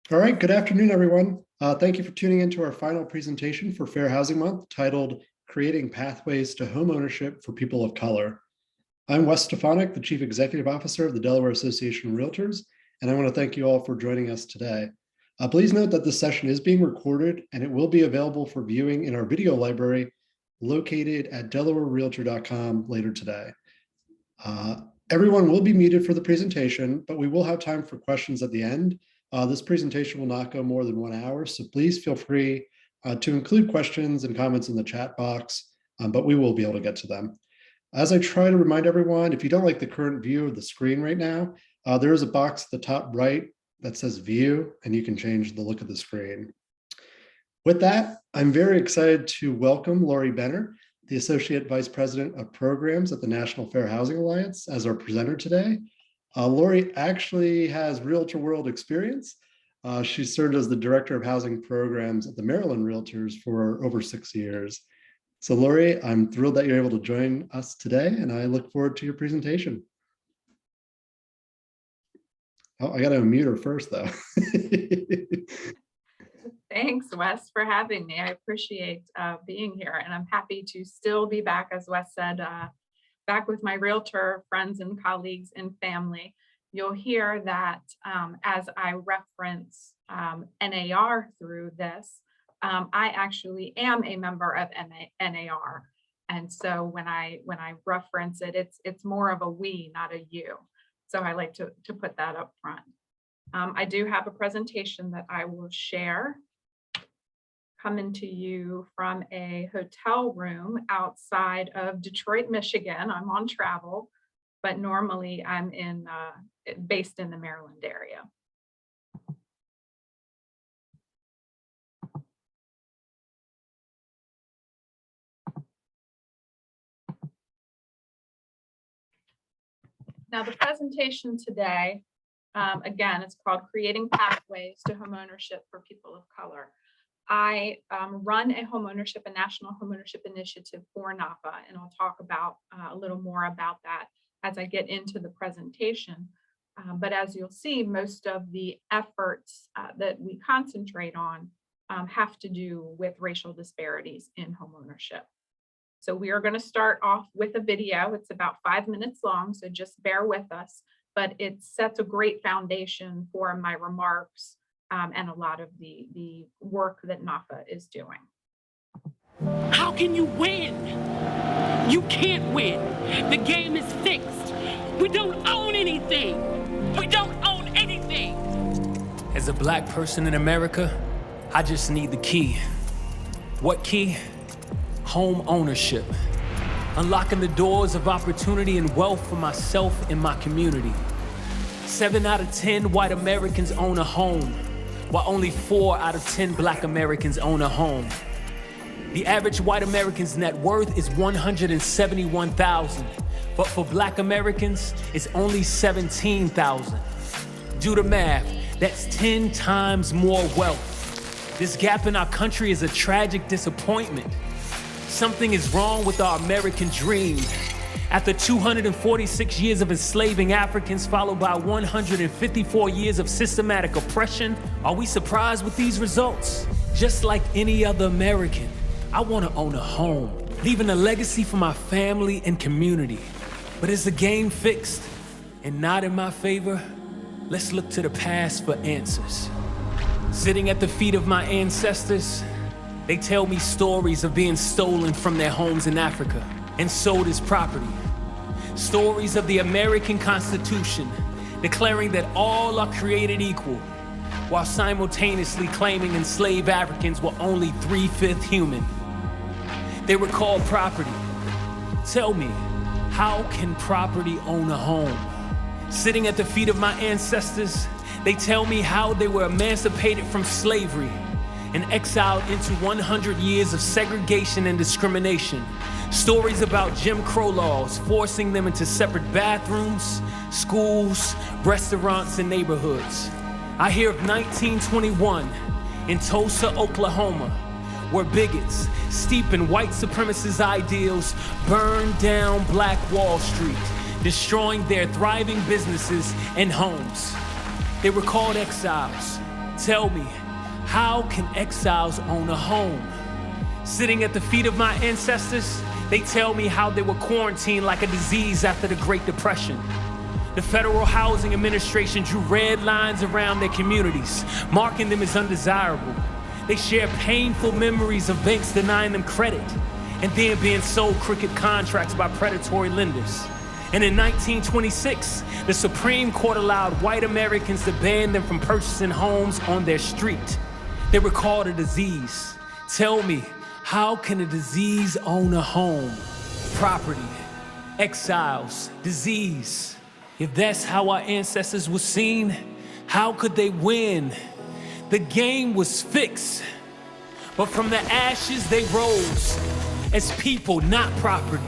All right, good afternoon, everyone. Thank you for tuning into our final presentation for Fair Housing Month titled Creating Pathways to Homeownership for People of Color. I'm Wes Stefanik, the Chief Executive Officer of the Delaware Association of Realtors, and I want to thank you all for joining us today. Please note that this session is being recorded and it will be available for viewing in our video library located at delawarerealtor.com later today. Everyone will be muted for the presentation, but we will have time for questions at the end. This presentation will not go more than 1 hour, so please feel free to include questions and comments in the chat box, but we will be able to get to them. As I try to remind everyone, if you don't like the current view of the screen right now, there is a box at the top right that says View, and you can change the look of the screen. With that, I'm very excited to welcome Lori Benner, the Associate Vice President of Programs at the National Fair Housing Alliance, as our presenter today. Lori actually has Realtor World experience. She served as the Director of Housing Programs at the Maryland Realtors for over 6 years. So Lori, I'm thrilled that you're able to join us today, and I look forward to your presentation. Oh, I got to unmute her first, though. Thanks, Wes, for having me. I appreciate being here, and I'm happy to still be back, as Wes said, back with my realtor friends and colleagues and family. You'll hear that as I reference NAR through this, I actually am a member of NAR. And so when I reference it, it's more of a we, not a you. So I like to put that up front. I do have a presentation that I will share, coming to you from a hotel room outside of Detroit, Michigan. I'm on travel, but normally I'm based in the Maryland area. Now the presentation today, again, it's called Creating Pathways to Homeownership for People of Color. I run a national homeownership initiative for NAFA, and I'll talk about a little more about that as I get into the presentation. But as you'll see, most of the efforts that we concentrate on have to do with racial disparities in homeownership. So we are going to start off with a video. It's about 5 minutes long, so just bear with us, but it sets a great foundation for my remarks and a lot of the work that NAFA is doing. How can you win? You can't win. The game is fixed. We don't own anything. We don't own anything. As a black person in America, I just need the key. What key? Home ownership. Unlocking the doors of opportunity and wealth for myself and my community. 7 out of 10 white Americans own a home, while only 4 out of 10 black Americans own a home. The average white American's net worth is $171,000, but for black Americans, it's only $17,000. Do the math, that's 10 times more wealth. This gap in our country is a tragic disappointment. Something is wrong with our American dream. After 246 years of enslaving Africans, followed by 154 years of systematic oppression, are we surprised with these results? Just like any other American, I want to own a home, leaving a legacy for my family and community. But is the game fixed and not in my favor? Let's look to the past for answers. Sitting at the feet of my ancestors, they tell me stories of being stolen from their homes in Africa and sold as property. Stories of the American Constitution declaring that all are created equal, while simultaneously claiming enslaved Africans were only 3/5 human. They recall property. Tell me, how can property own a home? Sitting at the feet of my ancestors, they tell me how they were emancipated from slavery and exiled into 100 years of segregation and discrimination. Stories about Jim Crow laws forcing them into separate bathrooms, schools, restaurants, and neighborhoods. I hear of 1921 in Tulsa, Oklahoma, where bigots, steeped in white supremacist ideals, burned down Black Wall Street, destroying their thriving businesses and homes. They were called exiles, Tell me, how can exiles own a home? Sitting at the feet of my ancestors, they tell me how they were quarantined like a disease after the Great Depression. The Federal Housing Administration drew red lines around their communities, marking them as undesirable. They share painful memories of banks denying them credit and then being sold crooked contracts by predatory lenders. And in 1926, the Supreme Court allowed white Americans to ban them from purchasing homes on their street. They were called a disease. Tell me, how can a disease own a home? Property, exiles, disease. If that's how our ancestors were seen, how could they win? The game was fixed. But from the ashes they rose, as people, not property,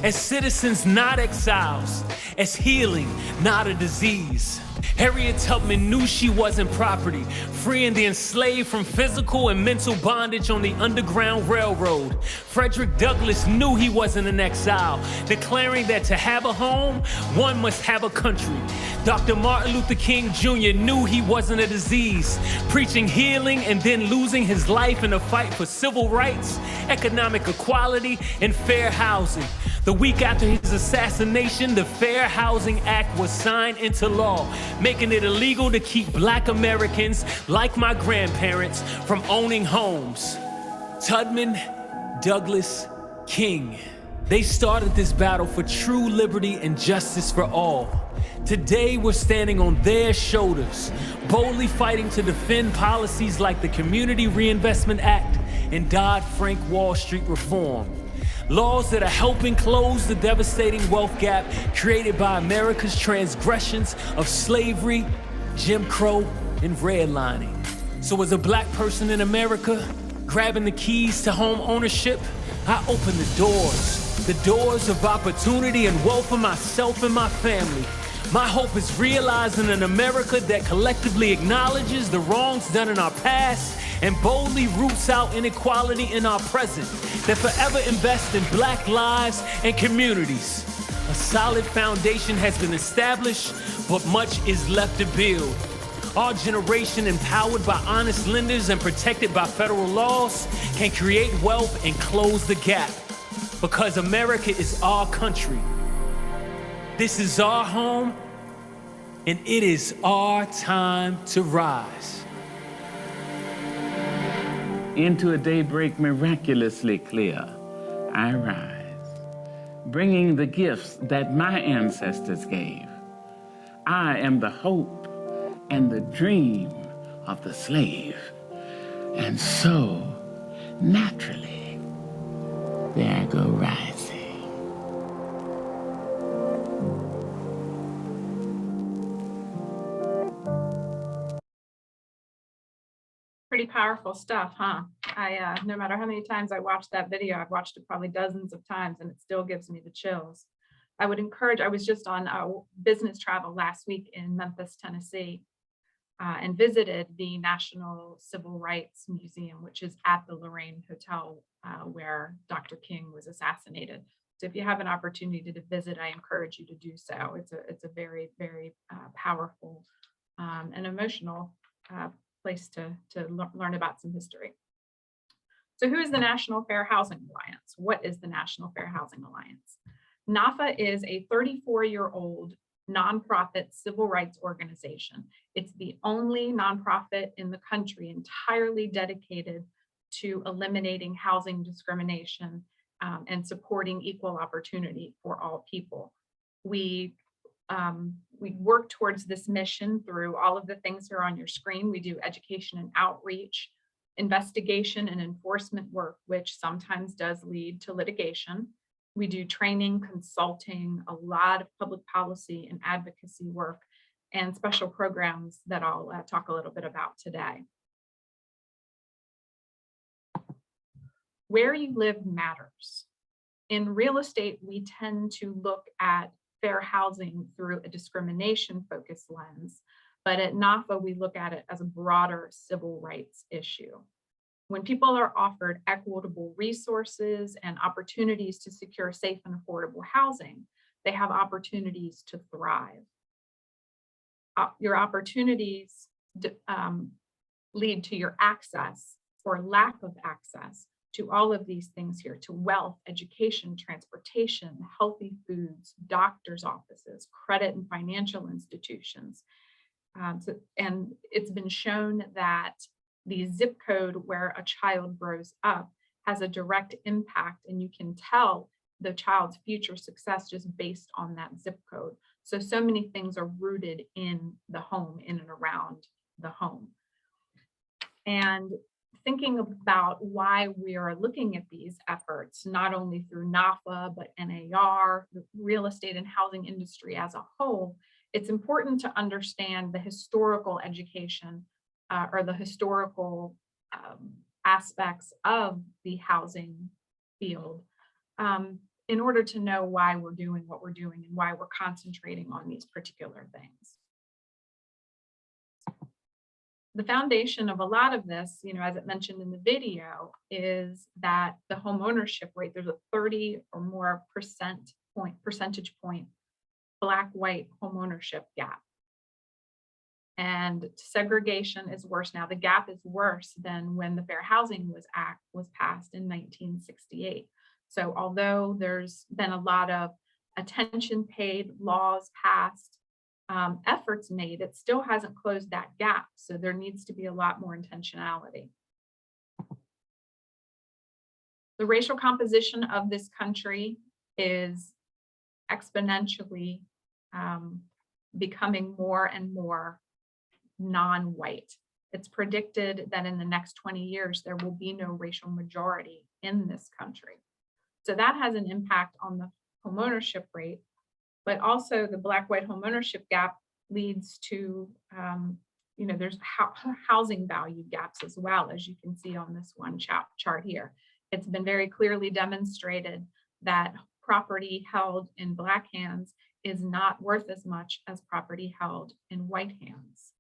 as citizens, not exiles, as healing, not a disease. Harriet Tubman knew she wasn't property, freeing the enslaved from physical and mental bondage on the Underground Railroad. Frederick Douglass knew he wasn't an exile, declaring that to have a home, one must have a country. Dr. Martin Luther King Jr. knew he wasn't a disease, preaching healing and then losing his life in a fight for civil rights, economic equality, and fair housing. The week after his assassination, the Fair Housing Act was signed into law, making it illegal to keep Black Americans, like my grandparents, from owning homes. Tubman, Douglass, King. They started this battle for true liberty and justice for all. Today, we're standing on their shoulders, boldly fighting to defend policies like the Community Reinvestment Act and Dodd-Frank Wall Street reform. Laws that are helping close the devastating wealth gap created by America's transgressions of slavery, Jim Crow, and redlining. So as a Black person in America, grabbing the keys to home ownership, I open the doors of opportunity and wealth for myself and my family. My hope is realizing an America that collectively acknowledges the wrongs done in our past and boldly roots out inequality in our present, that forever invests in Black lives and communities. A solid foundation has been established, but much is left to build. Our generation, empowered by honest lenders and protected by federal laws, can create wealth and close the gap. Because America is our country. This is our home, and it is our time to rise. Into a daybreak miraculously clear, I rise, bringing the gifts that my ancestors gave. I am the hope and the dream of the slave. And so, naturally, there I go rising. Pretty powerful stuff, huh? No matter how many times I watched that video, I've watched it probably dozens of times and it still gives me the chills. I would encourage, I was just on business travel last week in Memphis, Tennessee, and visited the National Civil Rights Museum, which is at the Lorraine Hotel where Dr. King was assassinated. So if you have an opportunity to visit, I encourage you to do so. It's a very, very powerful and emotional place to learn about some history. So who is the National Fair Housing Alliance? What is the National Fair Housing Alliance? NAFA is a 34-year-old nonprofit civil rights organization. It's the only nonprofit in the country entirely dedicated to eliminating housing discrimination and supporting equal opportunity for all people. We work towards this mission through all of the things that are on your screen. We do education and outreach, investigation and enforcement work, which sometimes does lead to litigation. We do training, consulting, a lot of public policy and advocacy work, and special programs that I'll talk a little bit about today. Where you live matters. In real estate, we tend to look at fair housing through a discrimination-focused lens, but at NAFA, we look at it as a broader civil rights issue. When people are offered equitable resources and opportunities to secure safe and affordable housing, they have opportunities to thrive. Your opportunities lead to your access or lack of access to all of these things here, to wealth, education, transportation, healthy foods, doctors' offices, credit and financial institutions. And it's been shown that the zip code where a child grows up has a direct impact, and you can tell the child's future success just based on that zip code. So many things are rooted in the home, in and around the home. And thinking about why we are looking at these efforts, not only through NAFA, but NAR, the real estate and housing industry as a whole, it's important to understand the historical education or the historical aspects of the housing field in order to know why we're doing what we're doing and why we're concentrating on these particular things. The foundation of a lot of this, as it mentioned in the video, is that the home ownership rate, there's a 30 or more percentage point Black-white home ownership gap. And segregation is worse now. The gap is worse than when the Fair Housing Act was passed in 1968. So although there's been a lot of attention paid, laws passed, efforts made, it still hasn't closed that gap. So there needs to be a lot more intentionality. The racial composition of this country is exponentially becoming more and more non-white. It's predicted that in the next 20 years, there will be no racial majority in this country. So that has an impact on the homeownership rate, but also the Black-white homeownership gap leads to, there's housing value gaps as well, as you can see on this one chart here. It's been very clearly demonstrated that property held in Black hands is not worth as much as property held in white hands.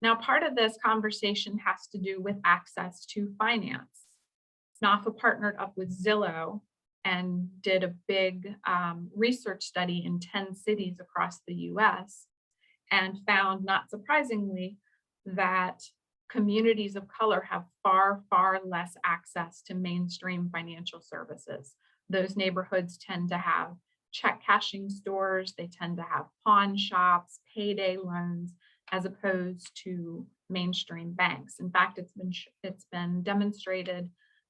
Now, part of this conversation has to do with access to finance. NAFA partnered up with Zillow and did a big research study in 10 cities across the US and found, not surprisingly, that communities of color have far, far less access to mainstream financial services. Those neighborhoods tend to have check cashing stores, they tend to have pawn shops, payday loans, as opposed to mainstream banks. In fact, it's been demonstrated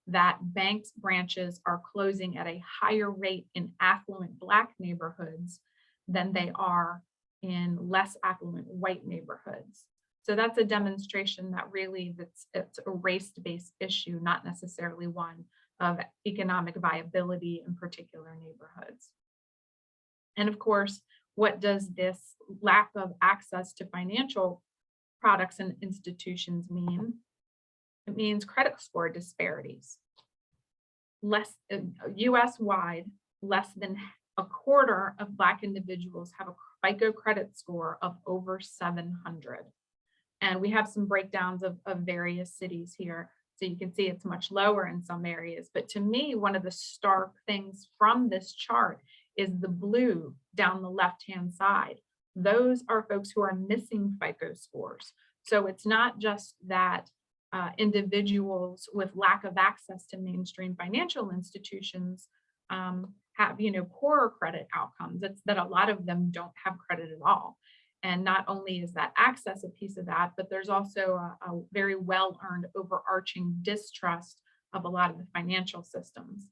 that banks branches are closing at a higher rate in affluent Black neighborhoods than they are in less affluent white neighborhoods. So that's a demonstration that really it's a race-based issue, not necessarily one of economic viability in particular neighborhoods. And of course, what does this lack of access to financial products and institutions mean? It means credit score disparities. US-wide, less than a quarter of Black individuals have a FICO credit score of over 700. And we have some breakdowns of various cities here. So you can see it's much lower in some areas. But to me, one of the stark things from this chart is the blue down the left-hand side. Those are folks who are missing FICO scores. So it's not just that individuals with lack of access to mainstream financial institutions have, poorer credit outcomes. It's that a lot of them don't have credit at all. And not only is that access a piece of that, but there's also a very well-earned overarching distrust of a lot of the financial systems.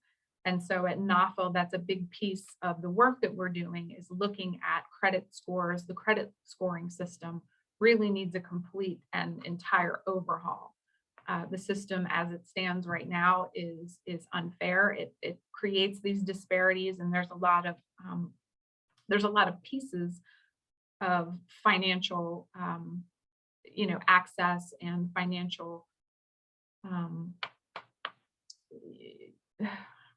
And so at NAFA, that's a big piece of the work that we're doing, is looking at credit scores. The credit scoring system really needs a complete and entire overhaul. The system as it stands right now is unfair. It creates these disparities, and there's a lot of pieces of financial, access and financial.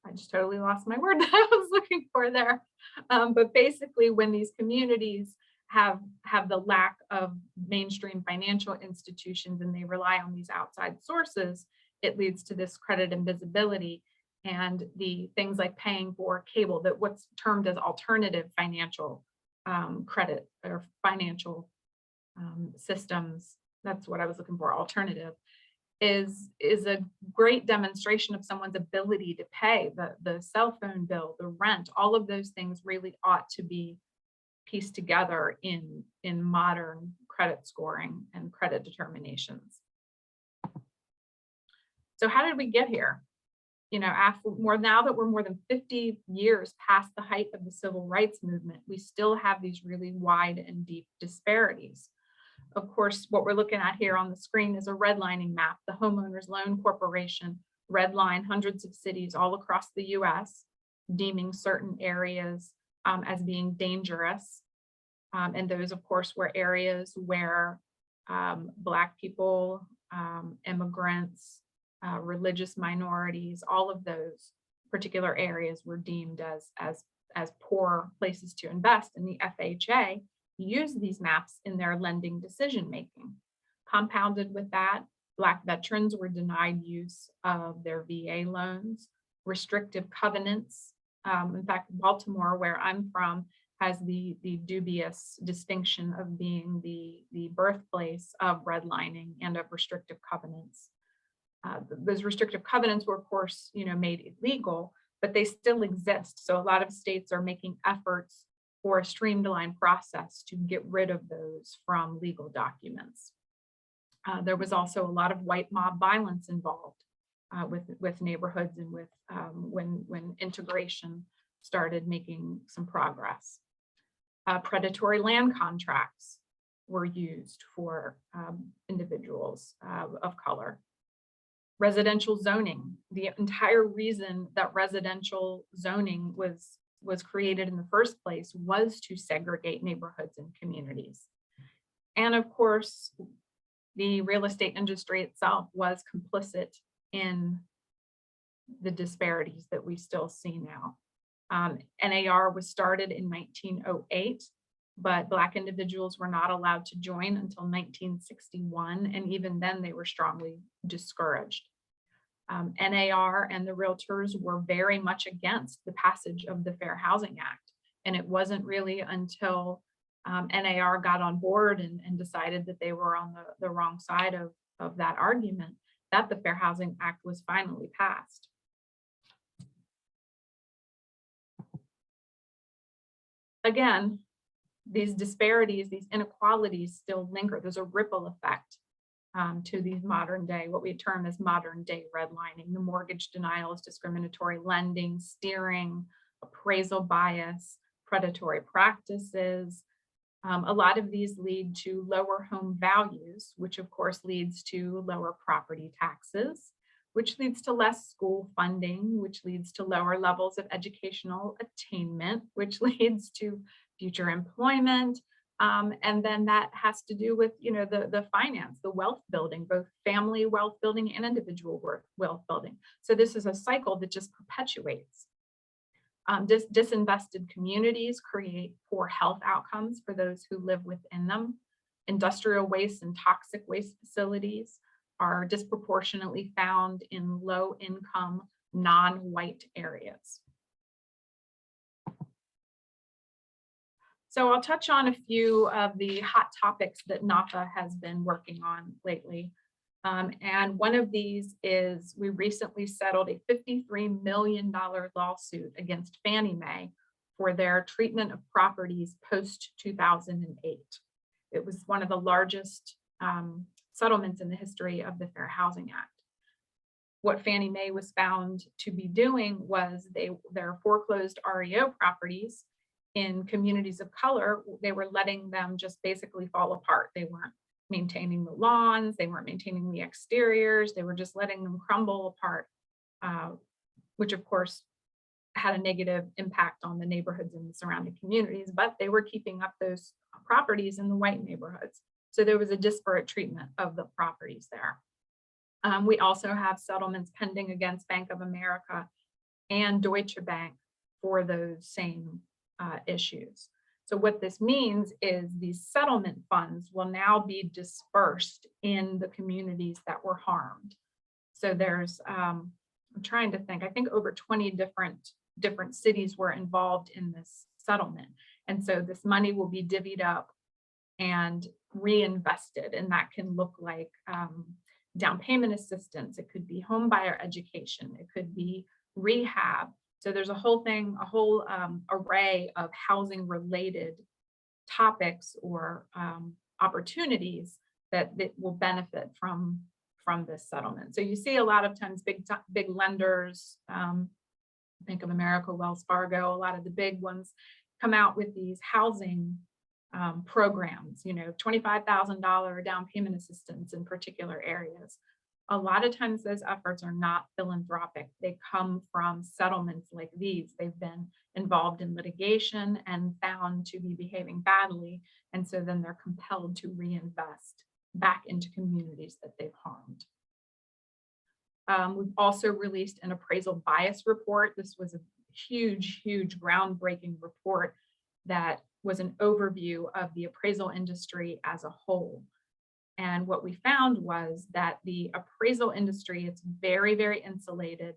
I just totally lost my word that I was looking for there. But basically, when these communities have the lack of mainstream financial institutions and they rely on these outside sources, it leads to this credit invisibility and the things like paying for cable, that what's termed as alternative financial credit or financial systems, that's what I was looking for, alternative, is a great demonstration of someone's ability to pay the cell phone bill, the rent. All of those things really ought to be pieced together in modern credit scoring and credit determinations. So how did we get here? You know, now that we're more than 50 years past the height of the civil rights movement, we still have these really wide and deep disparities. Of course, what we're looking at here on the screen is a redlining map. The Homeowners Loan Corporation redlined hundreds of cities all across the US, deeming certain areas as being dangerous. And those, of course, were areas where Black people, immigrants, religious minorities, all of those particular areas were deemed as poor places to invest. And the FHA used these maps in their lending decision making. Compounded with that, Black veterans were denied use of their VA loans, restrictive covenants. In fact, Baltimore, where I'm from, has the dubious distinction of being the birthplace of redlining and of restrictive covenants. Those restrictive covenants were, of course, made illegal, but they still exist. So a lot of states are making efforts for a streamlined process to get rid of those from legal documents. There was also a lot of white mob violence involved with neighborhoods and with when integration started making some progress. Predatory land contracts were used for individuals of color. Residential zoning, the entire reason that residential zoning was created in the first place was to segregate neighborhoods and communities. And of course, the real estate industry itself was complicit in the disparities that we still see now. NAR was started in 1908, but Black individuals were not allowed to join until 1961, and even then they were strongly discouraged. NAR and the realtors were very much against the passage of the Fair Housing Act, and it wasn't really until NAR got on board and decided that they were on the wrong side of that argument that the Fair Housing Act was finally passed. Again, these disparities, these inequalities still linger. There's a ripple effect to these modern day, what we term as modern day redlining, the mortgage denials, discriminatory lending, steering, appraisal bias, predatory practices. A lot of these lead to lower home values, which of course leads to lower property taxes, which leads to less school funding, which leads to lower levels of educational attainment, which leads to future employment. And then that has to do with, the finance, the wealth building, both family wealth building and individual wealth building. So this is a cycle that just perpetuates. Disinvested communities create poor health outcomes for those who live within them. Industrial waste and toxic waste facilities are disproportionately found in low-income, non-white areas. So I'll touch on a few of the hot topics that NAPA has been working on lately. And one of these is we recently settled a $53 million lawsuit against Fannie Mae for their treatment of properties post-2008. It was one of the largest settlements in the history of the Fair Housing Act. What Fannie Mae was found to be doing was their foreclosed REO properties in communities of color, they were letting them just basically fall apart. They weren't maintaining the lawns, they weren't maintaining the exteriors, they were just letting them crumble apart, which of course had a negative impact on the neighborhoods and the surrounding communities, but they were keeping up those properties in the white neighborhoods. So there was a disparate treatment of the properties there. We also have settlements pending against Bank of America and Deutsche Bank for those same issues. So what this means is these settlement funds will now be dispersed in the communities that were harmed. So there's, I'm trying to think, I think over 20 different cities were involved in this settlement. And so this money will be divvied up and reinvested. And that can look like down payment assistance. It could be home buyer education. It could be rehab. So there's a whole array of housing related topics or opportunities that will benefit from this settlement. So you see a lot of times big lenders, Bank of America, Wells Fargo, a lot of the big ones come out with these housing programs, $25,000 down payment assistance in particular areas. A lot of times those efforts are not philanthropic. They come from settlements like these. They've been involved in litigation and found to be behaving badly. And so then they're compelled to reinvest back into communities that they've harmed. We've also released an appraisal bias report. This was a huge groundbreaking report that was an overview of the appraisal industry as a whole. And what we found was that the appraisal industry, it's very, very insulated.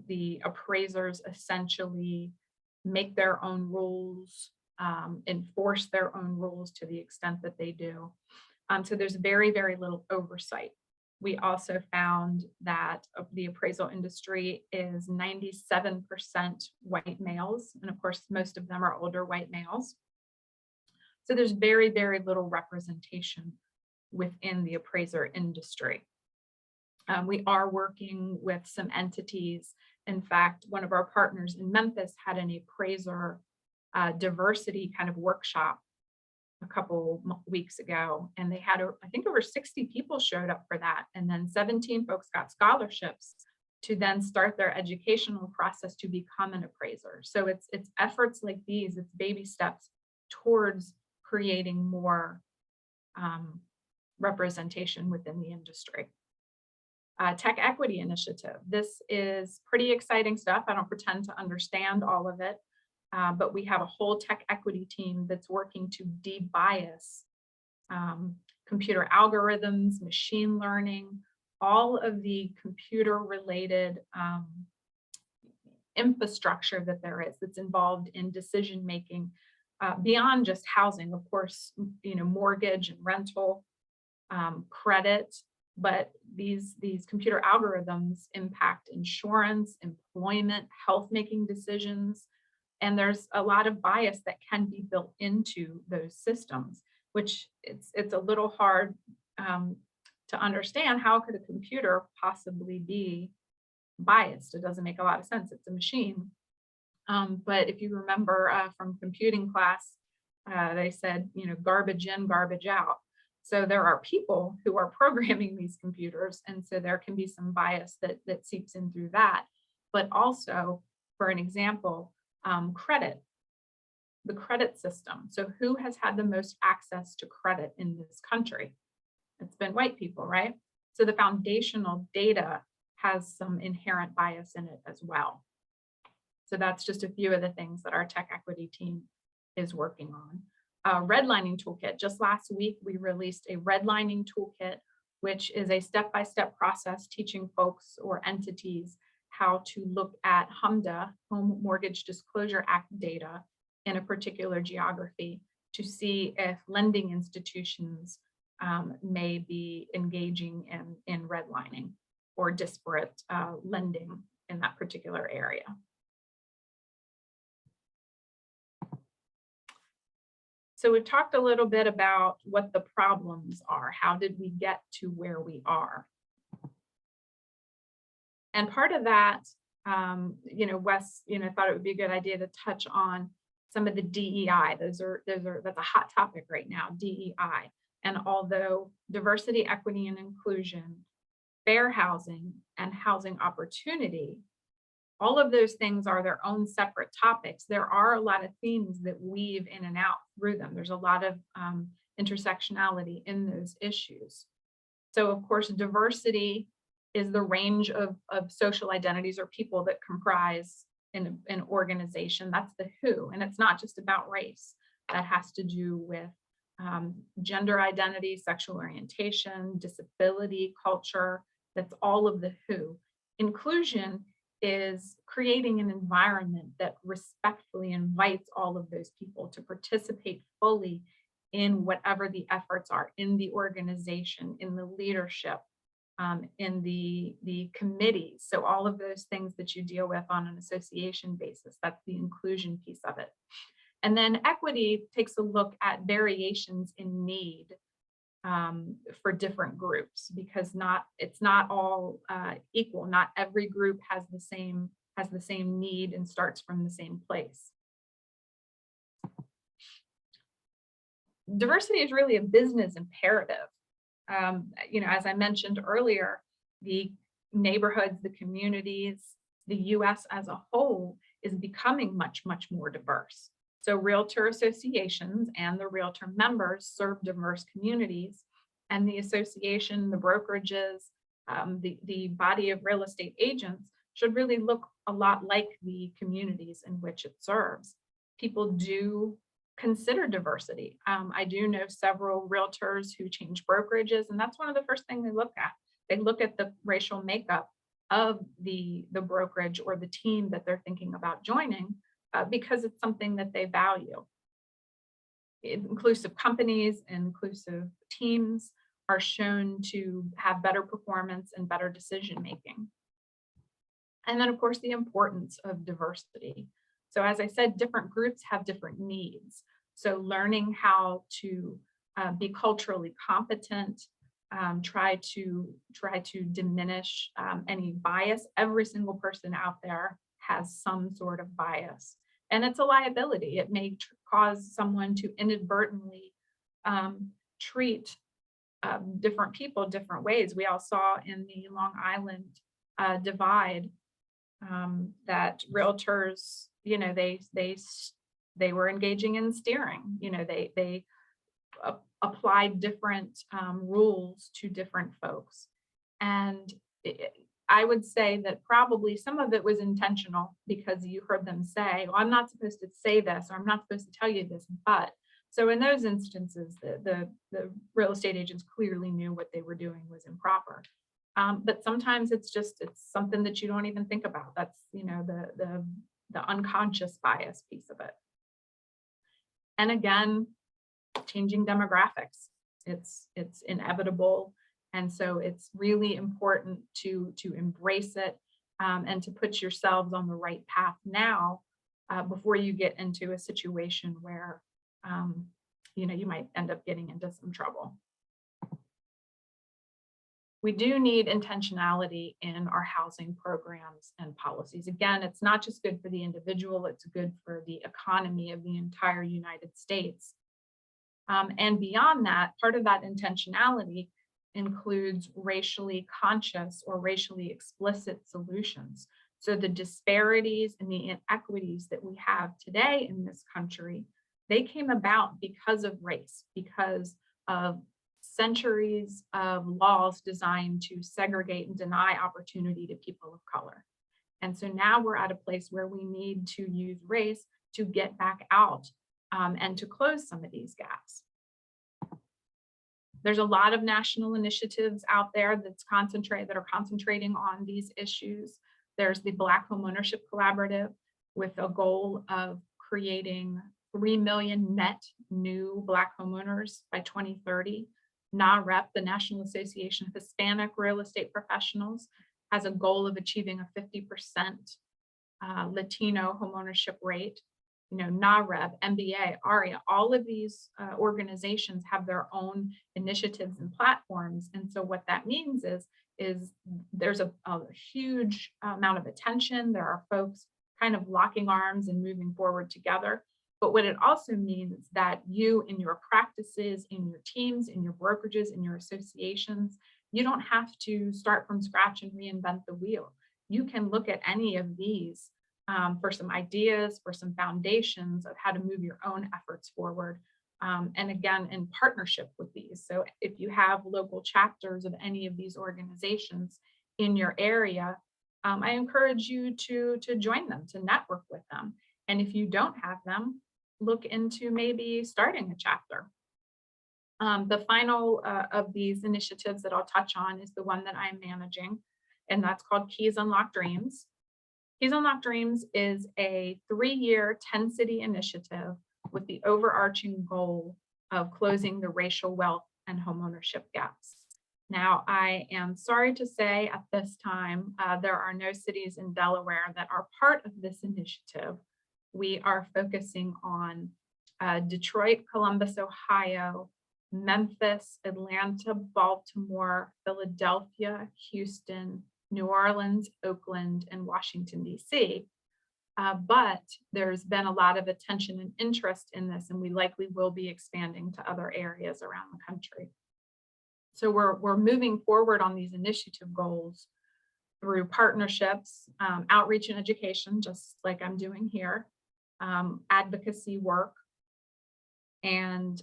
The appraisers essentially make their own rules, enforce their own rules to the extent that they do. So there's very, very little oversight. We also found that the appraisal industry is 97% white males. And of course, most of them are older white males. So there's very, very little representation within the appraiser industry. We are working with some entities. In fact, one of our partners in Memphis had an appraiser diversity kind of workshop a couple weeks ago, and they had, I think over 60 people showed up for that. And then 17 folks got scholarships to then start their educational process to become an appraiser. So it's efforts like these, it's baby steps towards creating more representation within the industry. Tech Equity Initiative. This is pretty exciting stuff. I don't pretend to understand all of it, but we have a whole tech equity team that's working to de-bias computer algorithms, machine learning, all of the computer related infrastructure that there is that's involved in decision making beyond just housing, of course, mortgage and rental, credit, but these computer algorithms impact insurance, employment, health making decisions. And there's a lot of bias that can be built into those systems, which it's a little hard to understand. How could a computer possibly be biased? It doesn't make a lot of sense. It's a machine. But if you remember from computing class, they said, garbage in, garbage out. So there are people who are programming these computers. And so there can be some bias that seeps in through that. But also, for an example, credit, the credit system. So who has had the most access to credit in this country? It's been white people, right? So the foundational data has some inherent bias in it as well. So that's just a few of the things that our tech equity team is working on. Redlining Toolkit. Just last week, we released a Redlining Toolkit, which is a step-by-step process teaching folks or entities how to look at HMDA, Home Mortgage Disclosure Act data in a particular geography to see if lending institutions may be engaging in redlining or disparate lending in that particular area. So we've talked a little bit about what the problems are. How did we get to where we are? And part of that, Wes, thought it would be a good idea to touch on some of the DEI. That's a hot topic right now, DEI. And although diversity, equity, and inclusion, fair housing, and housing opportunity, all of those things are their own separate topics. There are a lot of themes that weave in and out through them. There's a lot of intersectionality in those issues. So of course, diversity is the range of social identities or people that comprise an organization. That's the who, and it's not just about race. That has to do with gender identity, sexual orientation, disability, culture. That's all of the who. Inclusion is creating an environment that respectfully invites all of those people to participate fully in whatever the efforts are in the organization, in the leadership, in the committees. So all of those things that you deal with on an association basis, that's the inclusion piece of it. And then equity takes a look at variations in need for different groups, because it's not all equal. Not every group has the same need and starts from the same place. Diversity is really a business imperative. As I mentioned earlier, the neighborhoods, the communities, the US as a whole is becoming much, much more diverse. So realtor associations and the realtor members serve diverse communities, and the association, the brokerages, the body of real estate agents should really look a lot like the communities in which it serves. People do consider diversity. I do know several realtors who change brokerages, and that's one of the first things they look at. They look at the racial makeup of the brokerage or the team that they're thinking about joining, because it's something that they value. Inclusive companies and inclusive teams are shown to have better performance and better decision making. And then, of course, the importance of diversity. So as I said, different groups have different needs. So learning how to be culturally competent, try to diminish any bias. Every single person out there has some sort of bias, and it's a liability. It may cause someone to inadvertently treat different people different ways. We all saw in the Long Island divide that realtors, they were engaging in steering. They applied different rules to different folks, and I would say that probably some of it was intentional, because you heard them say, well, I'm not supposed to say this, or I'm not supposed to tell you this, but. So in those instances, the real estate agents clearly knew what they were doing was improper. But sometimes it's something that you don't even think about. That's, the unconscious bias piece of it. And again, changing demographics, it's inevitable. And so it's really important to embrace it and to put yourselves on the right path now before you get into a situation where you might end up getting into some trouble. We do need intentionality in our housing programs and policies. Again, it's not just good for the individual, it's good for the economy of the entire United States. And beyond that, part of that intentionality includes racially conscious or racially explicit solutions. So the disparities and the inequities that we have today in this country, they came about because of race, because of centuries of laws designed to segregate and deny opportunity to people of color. And so now we're at a place where we need to use race to get back out and to close some of these gaps. There's a lot of national initiatives out there that are concentrating on these issues. There's the Black Homeownership Collaborative, with a goal of creating 3 million net new Black homeowners by 2030. NAREP, the National Association of Hispanic Real Estate Professionals, has a goal of achieving a 50% Latino homeownership rate. NAREB, MBA, ARIA, all of these organizations have their own initiatives and platforms. And so what that means is there's a huge amount of attention. There are folks kind of locking arms and moving forward together. But what it also means is that you, in your practices, in your teams, in your brokerages, in your associations, you don't have to start from scratch and reinvent the wheel. You can look at any of these for some ideas, for some foundations of how to move your own efforts forward. And again, in partnership with these. So if you have local chapters of any of these organizations in your area, I encourage you to join them, to network with them. And if you don't have them, look into maybe starting a chapter. The final of these initiatives that I'll touch on is the one that I'm managing, and that's called Keys Unlock Dreams. Keys Unlock Dreams is a 3-year, 10-city initiative with the overarching goal of closing the racial wealth and homeownership gaps. Now, I am sorry to say at this time, there are no cities in Delaware that are part of this initiative. We are focusing on Detroit, Columbus, Ohio, Memphis, Atlanta, Baltimore, Philadelphia, Houston, New Orleans, Oakland, and Washington, D.C. But there's been a lot of attention and interest in this, and we likely will be expanding to other areas around the country. So we're moving forward on these initiative goals through partnerships, outreach and education, just like I'm doing here, advocacy work, and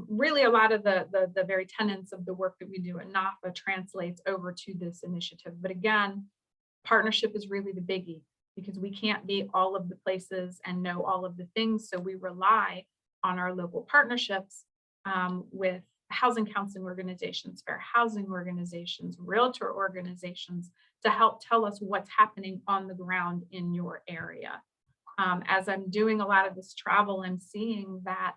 really a lot of the very tenets of the work that we do at NAFA translates over to this initiative. But again, partnership is really the biggie, because we can't be all of the places and know all of the things. So we rely on our local partnerships with housing counseling organizations, fair housing organizations, realtor organizations to help tell us what's happening on the ground in your area. As I'm doing a lot of this travel, I'm seeing that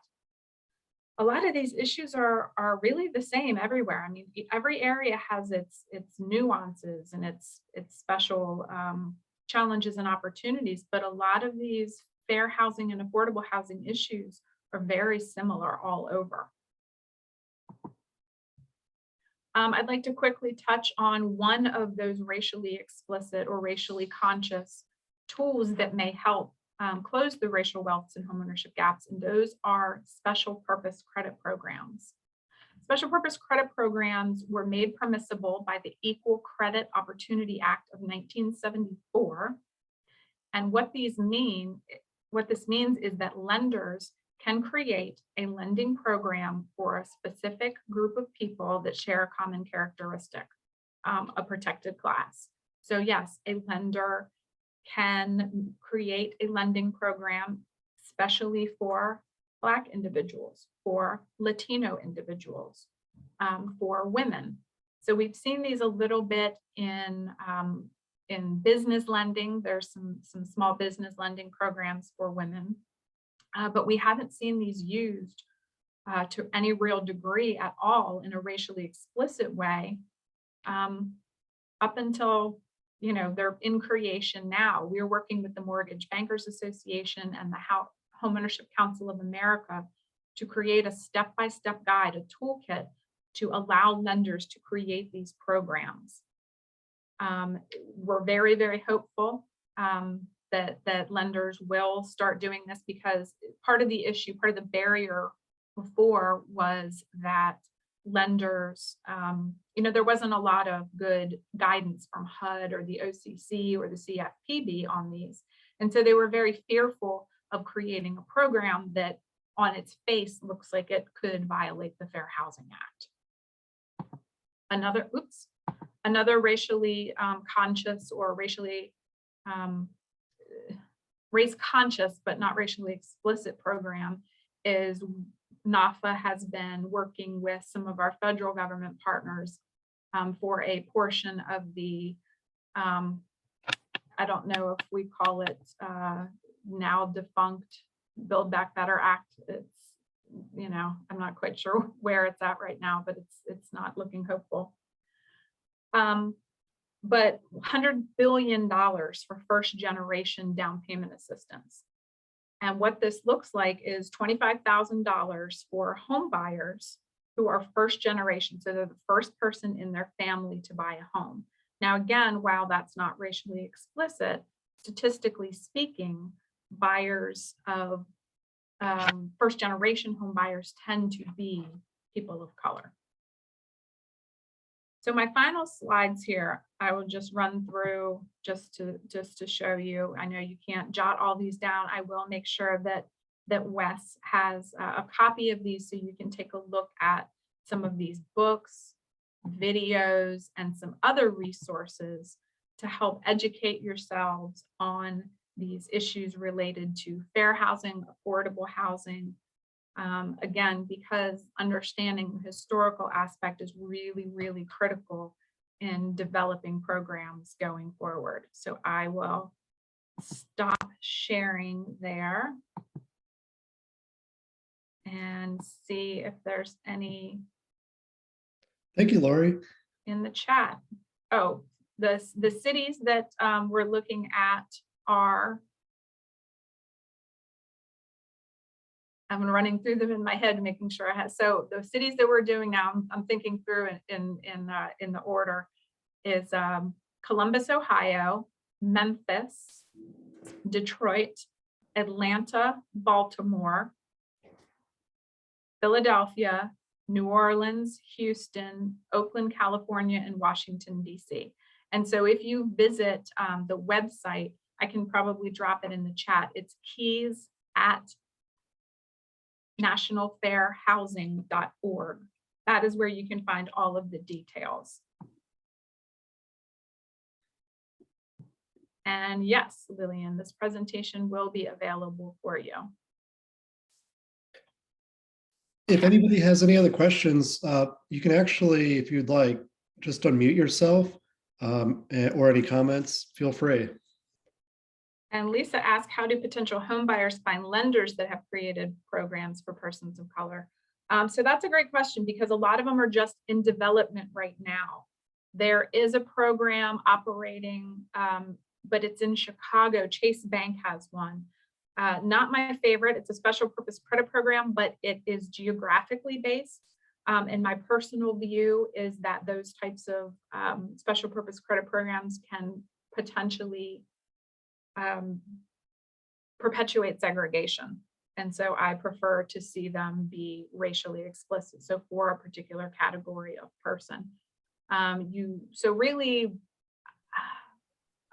a lot of these issues are really the same everywhere. I mean, every area has its nuances and its special challenges and opportunities, but a lot of these fair housing and affordable housing issues are very similar all over. I'd like to quickly touch on one of those racially explicit or racially conscious tools that may help close the racial wealth and homeownership gaps, and those are special purpose credit programs. Special purpose credit programs were made permissible by the Equal Credit Opportunity Act of 1974. And what this means is that lenders can create a lending program for a specific group of people that share a common characteristic, a protected class. So yes, a lender can create a lending program, especially for Black individuals, for Latino individuals, for women. So we've seen these a little bit in business lending. There's some small business lending programs for women, but we haven't seen these used to any real degree at all in a racially explicit way up until, you know, they're in creation now. We're working with the Mortgage Bankers Association and the Homeownership Council of America to create a step-by-step guide, a toolkit to allow lenders to create these programs. We're very, very hopeful that lenders will start doing this, because part of the issue, part of the barrier before was that lenders, you know, there wasn't a lot of good guidance from HUD or the OCC or the CFPB on these. And so they were very fearful of creating a program that on its face looks like it could violate the Fair Housing Act. Another racially conscious or racially race conscious but not racially explicit program is NAFA has been working with some of our federal government partners for a portion of the, I don't know if we call it now defunct Build Back Better Act. It's, you know, I'm not quite sure where it's at right now, but it's not looking hopeful. But $100 billion for first generation down payment assistance. And what this looks like is $25,000 for home buyers who are first generation. So they're the first person in their family to buy a home. Now, again, while that's not racially explicit, statistically speaking, buyers of first generation home buyers tend to be people of color. So my final slides here, I will just run through just to show you. I know you can't jot all these down. I will make sure that Wes has a copy of these so you can take a look at some of these books, videos, and some other resources to help educate yourselves on these issues related to fair housing, affordable housing. Again, because understanding the historical aspect is really, really critical in developing programs going forward. So I will stop sharing there and see if there's any Thank you, Lori. in the chat. Oh, the cities that we're looking at are, I'm running through them in my head, making sure I have. So the cities that we're doing now, I'm thinking through in the order is Columbus, Ohio, Memphis, Detroit, Atlanta, Baltimore, Philadelphia, New Orleans, Houston, Oakland, California, and Washington, D.C. And so if you visit the website, I can probably drop it in the chat. It's keys@nationalfairhousing.org. That is where you can find all of the details. And yes, Lillian, this presentation will be available for you. If anybody has any other questions, you can actually, if you'd like, just unmute yourself or any comments, feel free. And Lisa asked, how do potential home buyers find lenders that have created programs for persons of color? So that's a great question, because a lot of them are just in development right now. There is a program operating, but it's in Chicago. Chase Bank has one. Not my favorite. It's a special purpose credit program, but it is geographically based. And my personal view is that those types of special purpose credit programs can potentially perpetuate segregation. And so I prefer to see them be racially explicit. So for a particular category of person, so really,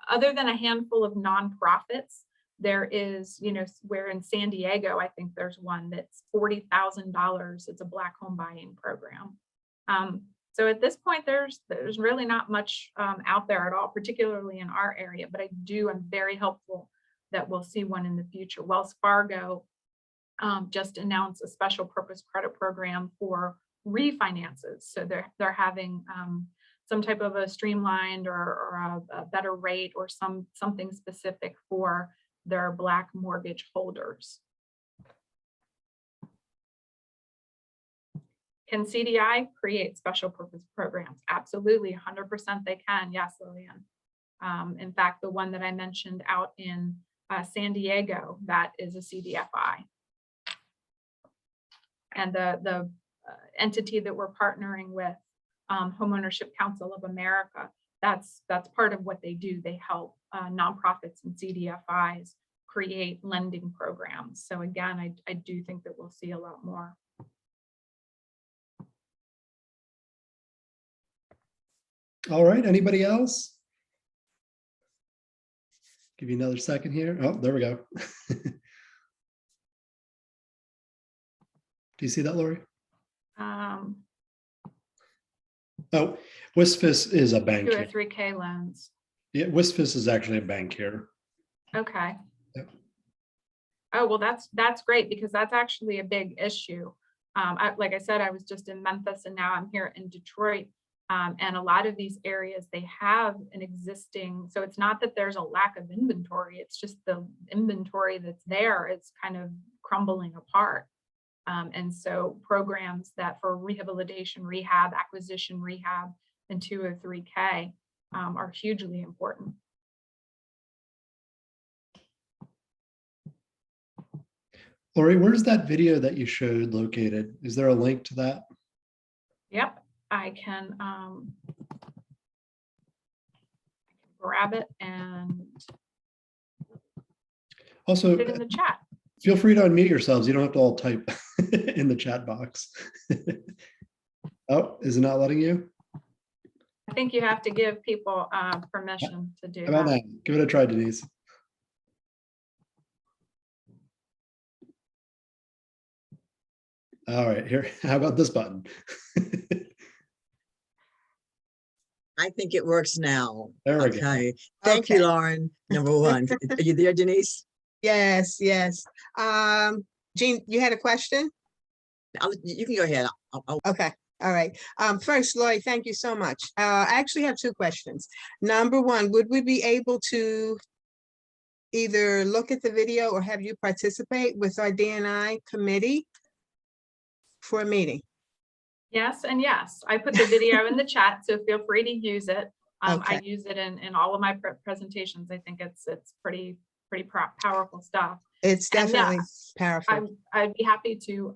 other than a handful of nonprofits, there is, where in San Diego, I think there's one that's $40,000. It's a Black home buying program. So at this point, there's really not much out there at all, particularly in our area, but I'm very hopeful that we'll see one in the future. Wells Fargo just announced a special purpose credit program for refinances. So they're having some type of a streamlined or a better rate or something specific for their Black mortgage holders. Can CDI create special purpose programs? Absolutely, 100% they can. Yes, Lillian. In fact, the one that I mentioned out in San Diego, that is a CDFI. And the entity that we're partnering with, Homeownership Council of America, that's part of what they do. They help nonprofits and CDFIs create lending programs. So again, I do think that we'll see a lot more. All right, anybody else? Give you another second here. Oh, there we go. Do you see that, Lori? Oh, WSFS is a bank. 203K loans. Yeah, WSFS is actually a bank here. Okay. Yep. Oh, well, that's great, because that's actually a big issue. Like I said, I was just in Memphis and now I'm here in Detroit. And a lot of these areas, they have an existing, so it's not that there's a lack of inventory, it's just the inventory that's there, it's kind of crumbling apart. And so programs that for rehabilitation, rehab, acquisition, rehab, and 203K are hugely important. Lori, where's that video that you showed located? Is there a link to that? Yep, I can grab it and Also, put it in the chat. Feel free to unmute yourselves. You don't have to all type in the chat box. Oh, is it not letting you? I think you have to give people permission to do How about that. that? Give it a try, Denise. All right, here. How about this button? I think it works now. There we go. Okay. Thank you, Lauren. Number one. Are you there, Denise? Yes, yes. Jean, you had a question? You can go ahead. Okay, all right. First, Lori, thank you so much. I actually have two questions. Number one, would we be able to either look at the video or have you participate with our D&I committee for a meeting? Yes, and yes. I put the video in the chat, so feel free to use it. I Okay. use it in all of my presentations. I think it's pretty powerful stuff. It's And definitely yes, powerful. I'd be happy to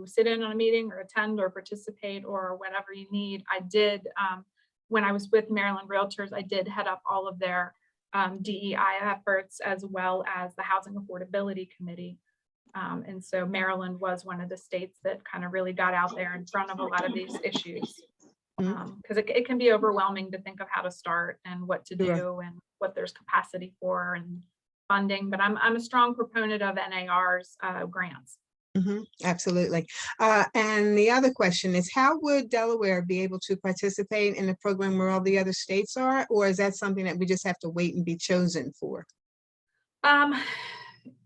sit in on a meeting or attend or participate or whatever you need. I did, when I was with Maryland Realtors, I did head up all of their DEI efforts as well as the Housing Affordability Committee. And so Maryland was one of the states that kind of really got out there in front of a lot of these issues. Because it can be overwhelming to think of how to start and what to do and what there's capacity for and funding. But I'm a strong proponent of NAR's grants. Absolutely. And the other question is, how would Delaware be able to participate in the program where all the other states are? Or is that something that we just have to wait and be chosen for?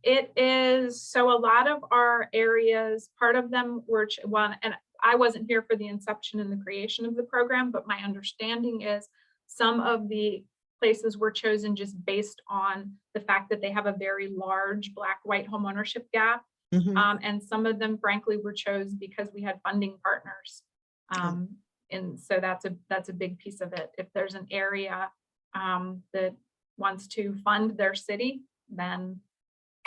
It is, so a lot of our areas, part of them were one, and I wasn't here for the inception and the creation of the program, but my understanding is some of the places were chosen just based on the fact that they have a very large Black-white homeownership gap. And some of them, frankly, were chosen because we had funding partners. And so that's a big piece of it. If there's an area that wants to fund their city, then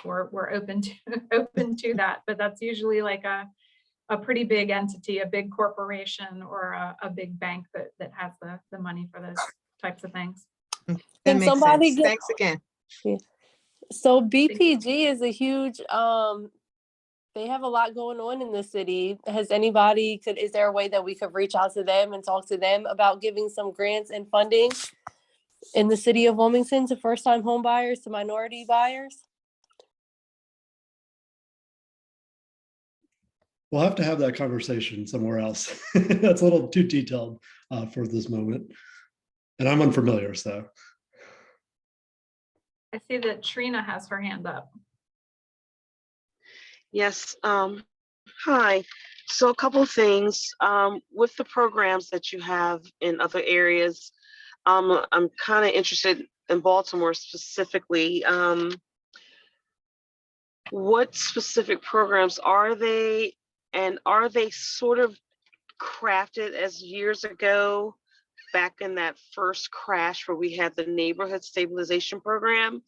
we're open to that. But that's usually like a pretty big entity, a big corporation, or a big bank that has the money for those types of things. That makes sense. Thanks again. So BPG is a huge, they have a lot going on in the city. Has anybody, is there a way that we could reach out to them and talk to them about giving some grants and funding in the city of Wilmington to first-time home buyers, to minority buyers? We'll have to have that conversation somewhere else. That's a little too detailed for this moment. And I'm unfamiliar, so. I see that Trina has her hand up. Yes. Hi. So a couple of things with the programs that you have in other areas. I'm kind of interested in Baltimore specifically. What specific programs are they, and are they sort of crafted as years ago, back in that first crash where we had the neighborhood stabilization program?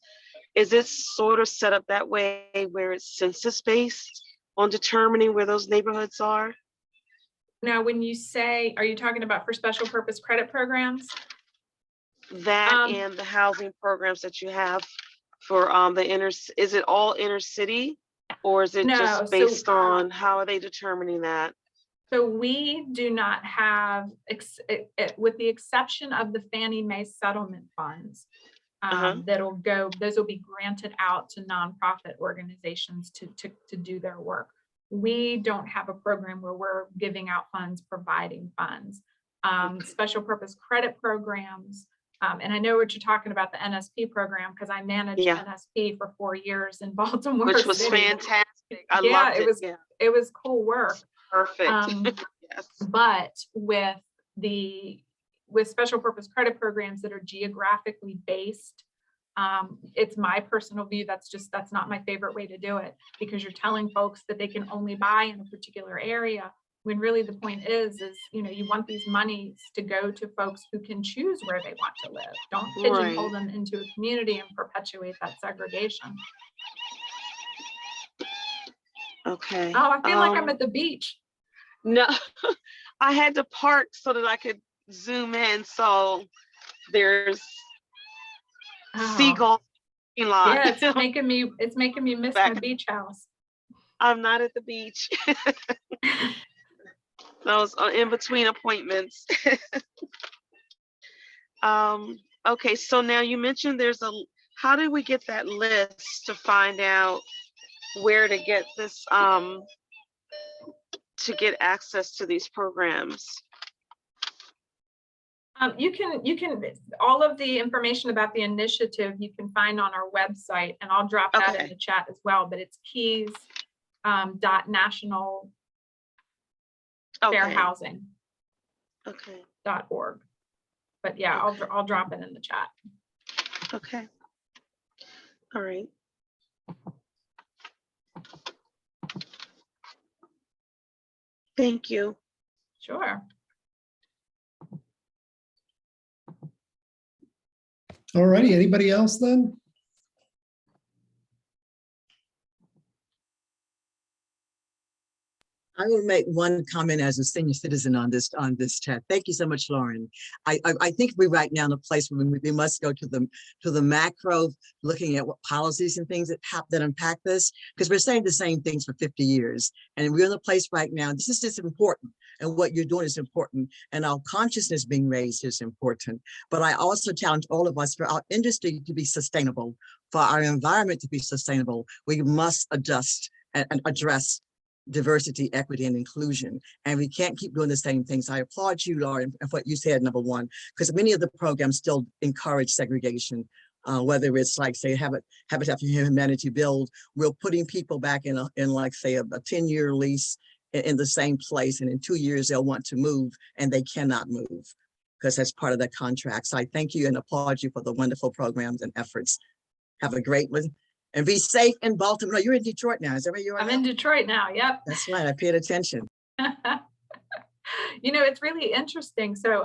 Is it sort of set up that way where it's census based on determining where those neighborhoods are? Now, when you say, are you talking about for special purpose credit programs? That and the housing programs that you have for is it all inner city, or is it just based on how are they determining that? So we do not have, with the exception of the Fannie Mae settlement funds, those will be granted out to nonprofit organizations to do their work. We don't have a program where we're giving out funds, providing funds. Special purpose credit programs, and I know what you're talking about, the NSP program, because I managed NSP for 4 years in Baltimore, which was City. Fantastic. I loved it. It was cool work. Perfect. Yes. But with special purpose credit programs that are geographically based, it's my personal view, that's not my favorite way to do it, because you're telling folks that they can only buy in a particular area, when really the point is you want these monies to go to folks who can choose where they want to live. Don't pigeonhole them into a community and perpetuate that segregation. Okay. Oh, I feel like I'm at the beach. No, I had to park so that I could zoom in. So there's seagulls. Yeah, it's making me miss my beach house. I'm not at the beach. I was in between appointments. Okay, so now you mentioned how did we get that list to find out where to get this, to get access to these programs? You can all of the information about the initiative you can find on our website, and I'll drop that in the chat as well, but it's keys.national fairhousing.org. But yeah, I'll drop it in the chat. Okay. All right. Thank you. Sure. All righty, anybody else then? I will make one comment as a senior citizen on this chat. Thank you so much, Lauren. I think we're right now in a place where we must go to the macro, looking at what policies and things that impact this, because we're saying the same things for 50 years. And we're in a place right now, this is just important. And what you're doing is important. And our consciousness being raised is important. But I also challenge all of us for our industry to be sustainable, for our environment to be sustainable. We must adjust and address diversity, equity, and inclusion. And we can't keep doing the same things. I applaud you, Lauren, for what you said, number one, because many of the programs still encourage segregation, whether it's like, say, Habitat for Humanity build, we're putting people back in like, say, a 10-year lease in the same place. And in 2 years, they'll want to move and they cannot move because that's part of the contract. So I thank you and applaud you for the wonderful programs and efforts. Have a great one. And be safe in Baltimore. No, you're in Detroit now. Is that where you are? I'm in Detroit now. Yep. That's right. I paid attention. You know, it's really interesting. So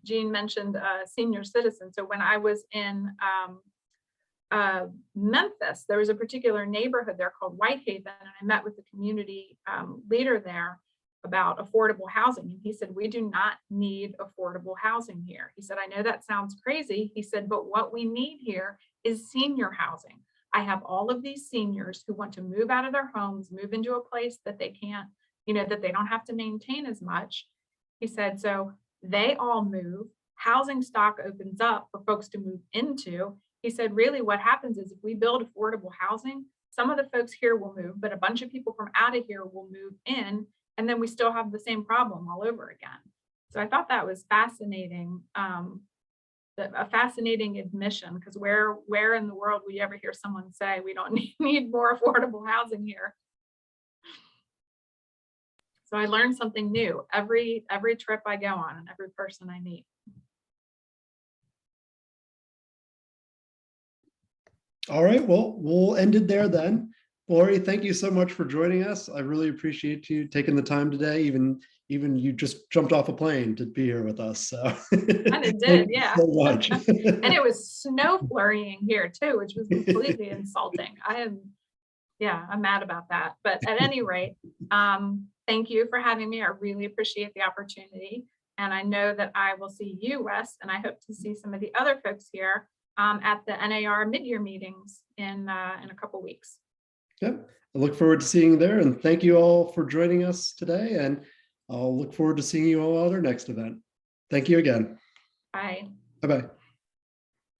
Jean mentioned senior citizen. So when I was in Memphis, there was a particular neighborhood there called Whitehaven, and I met with the community leader there about affordable housing. And he said, we do not need affordable housing here. He said, I know that sounds crazy. He said, but what we need here is senior housing. I have all of these seniors who want to move out of their homes, move into a place that they can't, you know, that they don't have to maintain as much. He said, so they all move, housing stock opens up for folks to move into. He said, really what happens is if we build affordable housing, some of the folks here will move, but a bunch of people from out of here will move in, and then we still have the same problem all over again. So I thought that was fascinating. A fascinating admission, because where in the world would you ever hear someone say we don't need more affordable housing here? So I learned something new every trip I go on and every person I meet. All right, well, we'll end it there then. Lori, thank you so much for joining us. I really appreciate you taking the time today, even you just jumped off a plane to be here with us. So And it did, yeah. So much. And it was snow flurrying here too, which was completely insulting. I'm mad about that. But at any rate, thank you for having me. I really appreciate the opportunity. And I know that I will see you, Wes, and I hope to see some of the other folks here at the NAR mid-year meetings in a couple weeks. Yep. I look forward to seeing you there, and thank you all for joining us today. And I'll look forward to seeing you all at our next event. Thank you again. Bye. Bye-bye.